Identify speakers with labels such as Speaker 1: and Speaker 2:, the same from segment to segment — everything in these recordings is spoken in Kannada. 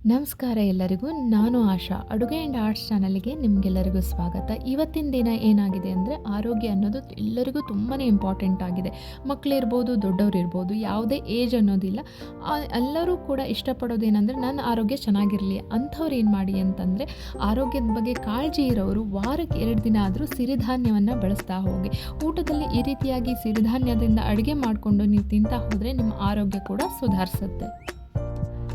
Speaker 1: ನಮಸ್ಕಾರ ಎಲ್ಲರಿಗೂ. ನಾನು ಆಶಾ. ಅಡುಗೆ ಆ್ಯಂಡ್ ಆರ್ಟ್ಸ್ ಚಾನಲ್ಗೆ ನಿಮಗೆಲ್ಲರಿಗೂ ಸ್ವಾಗತ. ಇವತ್ತಿನ ದಿನ ಏನಾಗಿದೆ ಅಂದರೆ ಆರೋಗ್ಯ ಅನ್ನೋದು ಎಲ್ಲರಿಗೂ ತುಂಬಾ ಇಂಪಾರ್ಟೆಂಟ್ ಆಗಿದೆ. ಮಕ್ಕಳಿರ್ಬೋದು, ದೊಡ್ಡವರಿರ್ಬೋದು, ಯಾವುದೇ ಏಜ್ ಅನ್ನೋದಿಲ್ಲ. ಎಲ್ಲರೂ ಕೂಡ ಇಷ್ಟಪಡೋದೇನೆಂದರೆ ನನ್ನ ಆರೋಗ್ಯ ಚೆನ್ನಾಗಿರಲಿ. ಅಂಥವ್ರು ಏನು ಮಾಡಿ ಅಂತಂದರೆ, ಆರೋಗ್ಯದ ಬಗ್ಗೆ ಕಾಳಜಿ ಇರೋರು ವಾರಕ್ಕೆ 2 ದಿನ ಆದರೂ ಸಿರಿಧಾನ್ಯವನ್ನು ಬಳಸ್ತಾ ಹೋಗಿ. ಊಟದಲ್ಲಿ ಈ ರೀತಿಯಾಗಿ ಸಿರಿಧಾನ್ಯದಿಂದ ಅಡುಗೆ ಮಾಡಿಕೊಂಡು ನೀವು ತಿಂತಾ ಹೋದರೆ ನಿಮ್ಮ ಆರೋಗ್ಯ ಕೂಡ ಸುಧಾರಿಸುತ್ತೆ.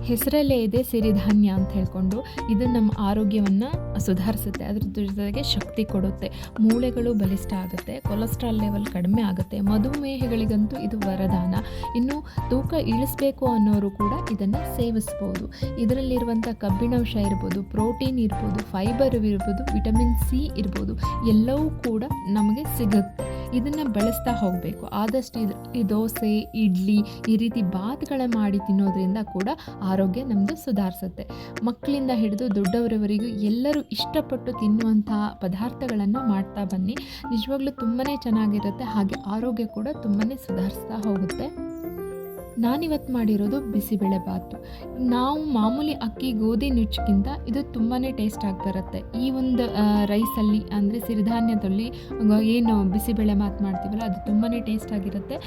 Speaker 1: ಹೆಸರಲ್ಲೇ ಇದೆ ಸಿರಿಧಾನ್ಯ ಅಂತ ಹೇಳ್ಕೊಂಡು. ಇದು ನಮ್ಮ ಆರೋಗ್ಯವನ್ನು ಸುಧಾರಿಸುತ್ತೆ, ಅದ್ರ ಜೊತೆಗೆ ಶಕ್ತಿ ಕೊಡುತ್ತೆ, ಮೂಳೆಗಳು ಬಲಿಷ್ಠ ಆಗುತ್ತೆ, ಕೊಲೆಸ್ಟ್ರಾಲ್ ಲೆವೆಲ್ ಕಡಿಮೆ ಆಗುತ್ತೆ, ಮಧುಮೇಹಗಳಿಗಂತೂ ಇದು ವರದಾನ. ಇನ್ನು ತೂಕ ಇಳಿಸ್ಬೇಕು ಅನ್ನೋರು ಕೂಡ ಇದನ್ನು ಸೇವಿಸ್ಬೋದು. ಇದರಲ್ಲಿರುವಂಥ ಕಬ್ಬಿಣಾಂಶ ಇರ್ಬೋದು, ಪ್ರೋಟೀನ್ ಇರ್ಬೋದು, ಫೈಬರ್ ಇರ್ಬೋದು, ವಿಟಮಿನ್ ಸಿ ಇರ್ಬೋದು, ಎಲ್ಲವೂ ಕೂಡ ನಮಗೆ ಸಿಗುತ್ತೆ. ಇದನ್ನು ಬಳಸ್ತಾ ಹೋಗಬೇಕು. ಆದಷ್ಟು ಈ ದೋಸೆ, ಇಡ್ಲಿ ಈ ರೀತಿ ಬಾತ್ಗಳ ಮಾಡಿ ತಿನ್ನೋದ್ರಿಂದ ಕೂಡ ಆರೋಗ್ಯ ನಮ್ಮದು ಸುಧಾರಿಸುತ್ತೆ. ಮಕ್ಕಳಿಂದ ಹಿಡಿದು ದೊಡ್ಡವರವರೆಗೂ ಎಲ್ಲರೂ ಇಷ್ಟಪಟ್ಟು ತಿನ್ನುವಂತಹ ಪದಾರ್ಥಗಳನ್ನು ಮಾಡ್ತಾ ಬನ್ನಿ. ನಿಜವಾಗ್ಲೂ ತುಂಬಾ ಚೆನ್ನಾಗಿರುತ್ತೆ, ಹಾಗೆ ಆರೋಗ್ಯ ಕೂಡ ತುಂಬಾ ಸುಧಾರಿಸ್ತಾ ಹೋಗುತ್ತೆ. ನಾನಿವತ್ತು ಮಾಡಿರೋದು ಬಿಸಿಬೇಳೆ ಬಾತು. ನಾವು ಮಾಮೂಲಿ ಅಕ್ಕಿ ಗೋಧಿ ನುಚ್ಚಿಗಿಂತ ಇದು ತುಂಬಾ ಟೇಸ್ಟಾಗಿ ಬರುತ್ತೆ. ಈ ಒಂದು ರೈಸಲ್ಲಿ ಅಂದರೆ ಸಿರಿಧಾನ್ಯದಲ್ಲಿ ಏನು ಬಿಸಿಬೇಳೆ ಬಾತ್ ಮಾಡ್ತೀವಲ್ಲ ಅದು ತುಂಬಾ ಟೇಸ್ಟಾಗಿರುತ್ತೆ.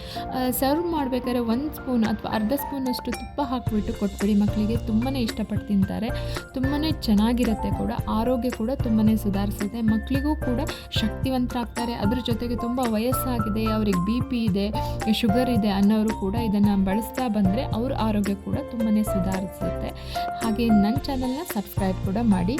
Speaker 1: ಸರ್ವ್ ಮಾಡಬೇಕಾದ್ರೆ 1 ಸ್ಪೂನ್ ಅಥವಾ ಅರ್ಧ ಸ್ಪೂನಷ್ಟು ತುಪ್ಪ ಹಾಕಿಬಿಟ್ಟು ಕೊಟ್ಬಿಡಿ. ಮಕ್ಕಳಿಗೆ ತುಂಬಾ ಇಷ್ಟಪಟ್ಟು ತಿಂತಾರೆ. ತುಂಬಾ ಚೆನ್ನಾಗಿರುತ್ತೆ ಕೂಡ, ಆರೋಗ್ಯ ಕೂಡ ತುಂಬಾ ಸುಧಾರಿಸುತ್ತೆ. ಮಕ್ಕಳಿಗೂ ಕೂಡ ಶಕ್ತಿವಂತರಾಗ್ತಾರೆ. ಅದ್ರ ಜೊತೆಗೆ ತುಂಬ ವಯಸ್ಸಾಗಿದೆ, ಅವ್ರಿಗೆ BP ಇದೆ, ಶುಗರ್ ಇದೆ ಅನ್ನೋರು ಕೂಡ ಇದನ್ನು ಬಳಸ್ತಾ ಬಂದರೆ ಅವ್ರ ಆರೋಗ್ಯ ಕೂಡ ತುಂಬಾ ಸುಧಾರಿಸುತ್ತೆ. ಹಾಗೆ ನನ್ನ ಚಾನಲ್ನ ಸಬ್ಸ್ಕ್ರೈಬ್ ಕೂಡ ಮಾಡಿ.